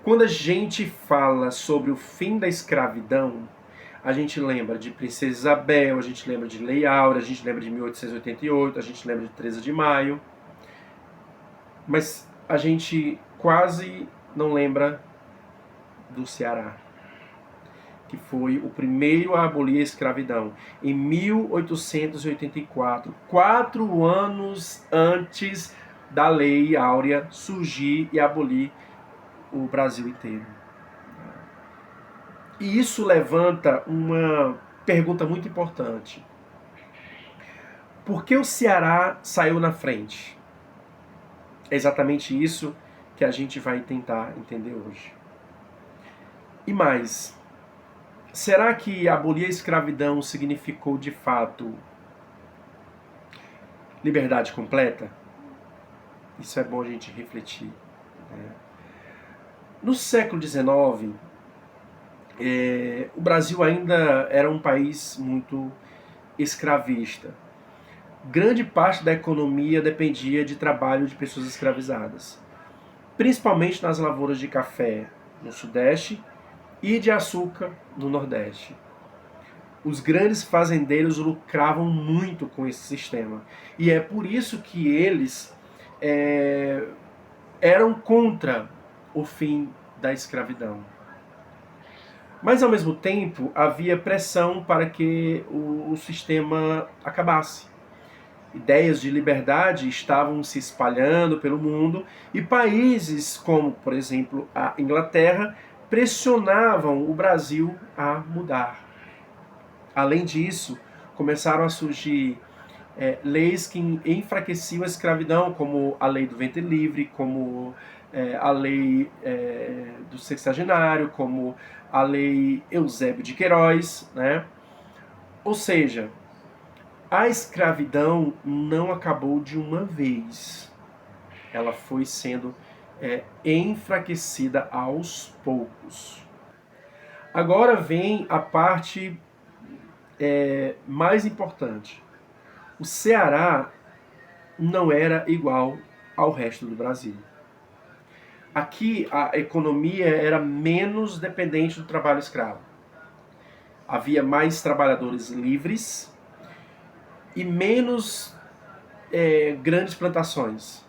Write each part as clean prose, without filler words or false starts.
Quando a gente fala sobre o fim da escravidão, a gente lembra de Princesa Isabel, a gente lembra de Lei Áurea, a gente lembra de 1888, a gente lembra de 13 de maio, mas a gente quase não lembra do Ceará, que foi o primeiro a abolir a escravidão, em 1884, 4 anos antes da Lei Áurea surgir e abolir o Brasil inteiro. E isso levanta uma pergunta muito importante. Por que o Ceará saiu na frente? É exatamente isso que a gente vai tentar entender hoje. E mais, será que abolir a escravidão significou de fato liberdade completa? Isso é bom a gente refletir, né? No século XIX, o Brasil ainda era um país muito escravista. Grande parte da economia dependia de trabalho de pessoas escravizadas, principalmente nas lavouras de café no Sudeste e de açúcar no Nordeste. Os grandes fazendeiros lucravam muito com esse sistema. E é por isso que eles eram contra o fim da escravidão. Mas, ao mesmo tempo, havia pressão para que o sistema acabasse. Ideias de liberdade estavam se espalhando pelo mundo e países como, por exemplo, a Inglaterra, pressionavam o Brasil a mudar. Além disso, começaram a surgir leis que enfraqueciam a escravidão, como a lei do ventre livre, como a lei do sexagenário, como a lei Eusébio de Queiroz, né? Ou seja, a escravidão não acabou de uma vez. Ela foi sendo enfraquecida aos poucos. Agora vem a parte mais importante. O Ceará não era igual ao resto do Brasil. Aqui a economia era menos dependente do trabalho escravo. Havia mais trabalhadores livres e menos grandes plantações.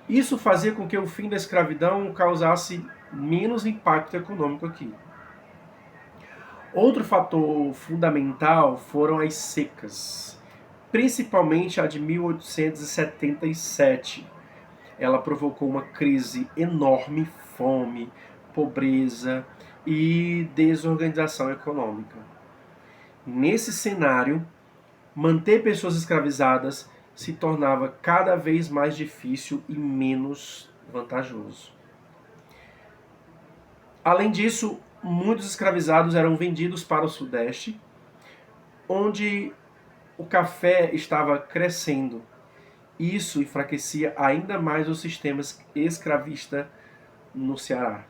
Isso fazia com que o fim da escravidão causasse menos impacto econômico aqui. Outro fator fundamental foram as secas, principalmente a de 1877. Ela provocou uma crise enorme, fome, pobreza e desorganização econômica. Nesse cenário, manter pessoas escravizadas se tornava cada vez mais difícil e menos vantajoso. Além disso, muitos escravizados eram vendidos para o Sudeste, onde o café estava crescendo. Isso enfraquecia ainda mais o sistema escravista no Ceará.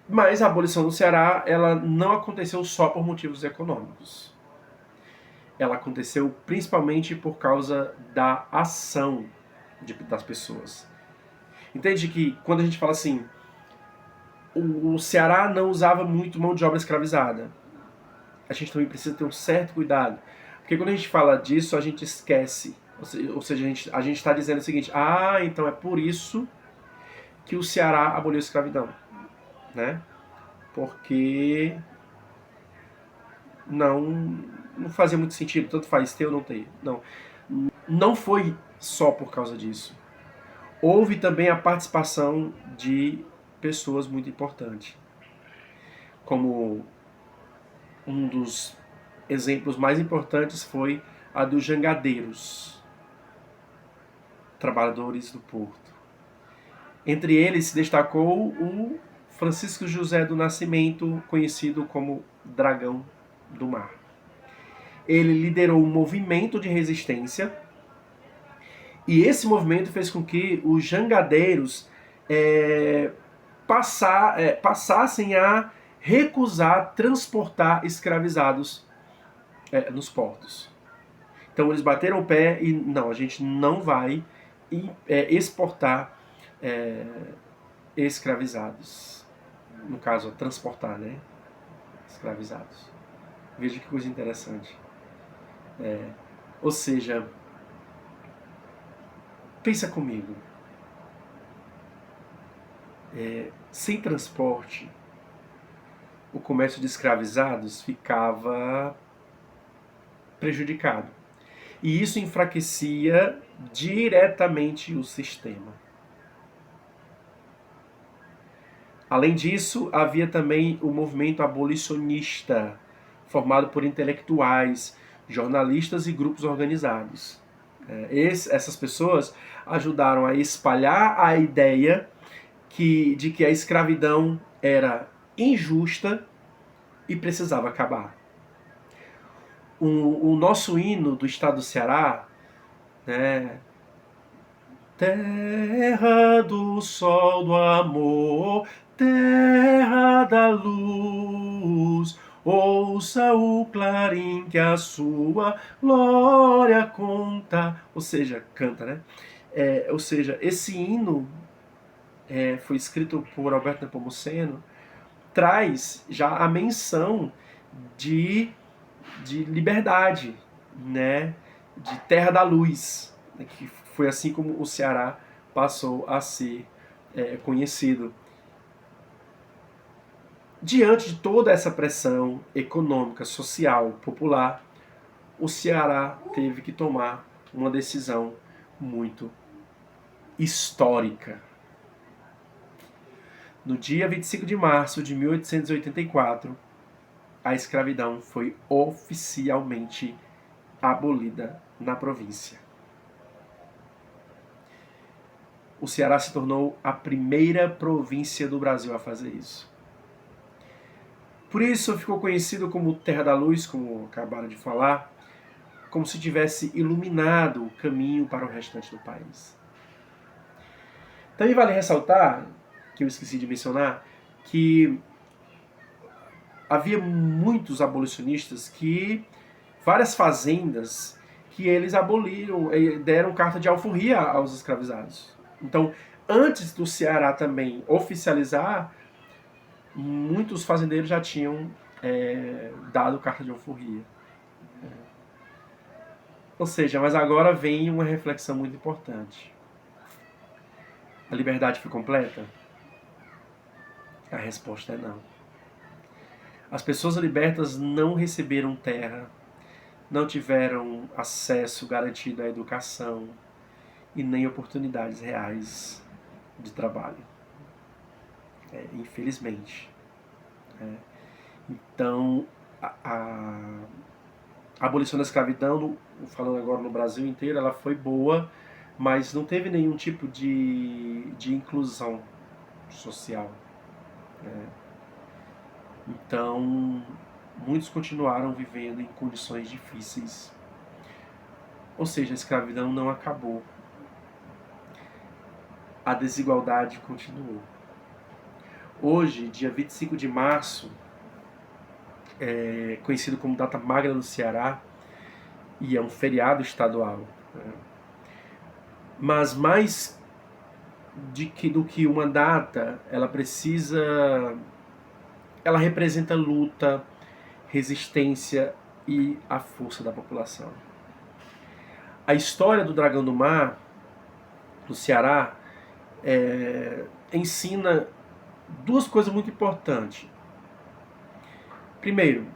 Mas a abolição do Ceará ela não aconteceu só por motivos econômicos. Ela aconteceu principalmente por causa da ação das pessoas. Entende que quando a gente fala assim, o Ceará não usava muito mão de obra escravizada, a gente também precisa ter um certo cuidado. Porque quando a gente fala disso, a gente esquece. Ou seja, a gente está dizendo o seguinte, então é por isso que o Ceará aboliu a escravidão. Né? Porque não fazia muito sentido, tanto faz ter ou não ter. Não foi só por causa disso. Houve também a participação de pessoas muito importantes. Como um dos exemplos mais importantes foi a dos jangadeiros, trabalhadores do porto. Entre eles se destacou o Francisco José do Nascimento, conhecido como Dragão do Mar. Ele liderou um movimento de resistência e esse movimento fez com que os jangadeiros passassem a recusar transportar escravizados nos portos. Então eles bateram o pé e não, a gente não vai exportar escravizados. No caso, transportar, né? Escravizados. Veja que coisa interessante. Ou seja, pensa comigo. Sem transporte, o comércio de escravizados ficava prejudicado. E isso enfraquecia diretamente o sistema. Além disso, havia também o movimento abolicionista, formado por intelectuais, jornalistas e grupos organizados. Essas pessoas ajudaram a espalhar a ideia de que a escravidão era injusta e precisava acabar. O nosso hino do estado do Ceará, né? Terra do sol do amor, terra da luz, ouça o clarim que a sua glória conta. Ou seja, canta, né? Ou seja, esse hino foi escrito por Alberto Nepomuceno, traz já a menção de liberdade, né? De terra da luz, né? Que foi assim como o Ceará passou a ser conhecido. Diante de toda essa pressão econômica, social, popular, o Ceará teve que tomar uma decisão muito histórica. No dia 25 de março de 1884, a escravidão foi oficialmente abolida na província. O Ceará se tornou a primeira província do Brasil a fazer isso. Por isso ficou conhecido como Terra da Luz, como acabaram de falar, como se tivesse iluminado o caminho para o restante do país. Também vale ressaltar, que eu esqueci de mencionar, que havia muitos abolicionistas várias fazendas que eles aboliram, deram carta de alforria aos escravizados. Então, antes do Ceará também oficializar, muitos fazendeiros já tinham dado carta de alforria. Ou seja, mas agora vem uma reflexão muito importante. A liberdade foi completa? A resposta é não. As pessoas libertas não receberam terra, não tiveram acesso garantido à educação e nem oportunidades reais de trabalho. Infelizmente. Então, a abolição da escravidão, falando agora no Brasil inteiro, ela foi boa, mas não teve nenhum tipo de inclusão social. Então, muitos continuaram vivendo em condições difíceis. Ou seja, a escravidão não acabou. A desigualdade continuou. Hoje, dia 25 de março, conhecido como Data Magra do Ceará, e é um feriado estadual. Mas mais do que uma data, ela representa luta, resistência e a força da população. A história do Dragão do Mar, do Ceará, ensina duas coisas muito importantes. Primeiro,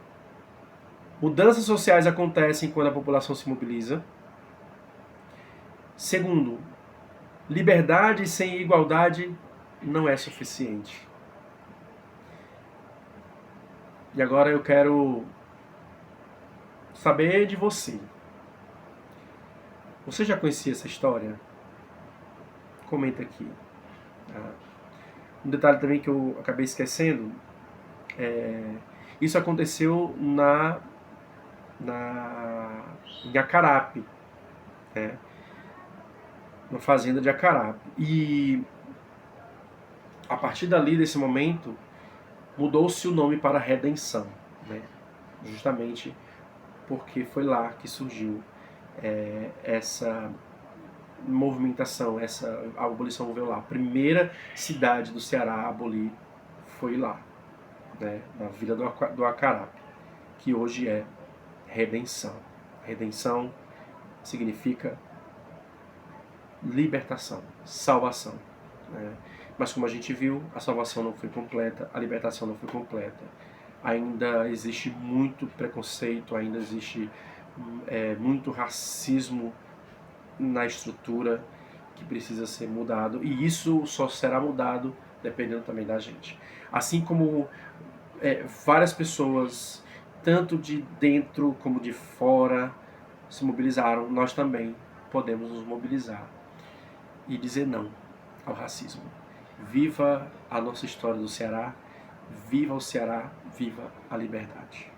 mudanças sociais acontecem quando a população se mobiliza. Segundo, liberdade sem igualdade não é suficiente. E agora eu quero saber de você. Você já conhecia essa história? Comenta aqui. Um detalhe também que eu acabei esquecendo, isso aconteceu em Acarape, na fazenda de Acarape. E a partir dali, desse momento, mudou-se o nome para Redenção, justamente porque foi lá que surgiu movimentação, a abolição veio lá. A primeira cidade do Ceará a abolir foi lá, né, na Vila do Acarape, que hoje é Redenção. Redenção significa libertação, salvação, né? Mas como a gente viu, a salvação não foi completa, a libertação não foi completa. Ainda existe muito preconceito, ainda existe muito racismo na estrutura que precisa ser mudado, e isso só será mudado dependendo também da gente. Assim como várias pessoas, tanto de dentro como de fora, se mobilizaram, nós também podemos nos mobilizar e dizer não ao racismo. Viva a nossa história do Ceará, viva o Ceará, viva a liberdade.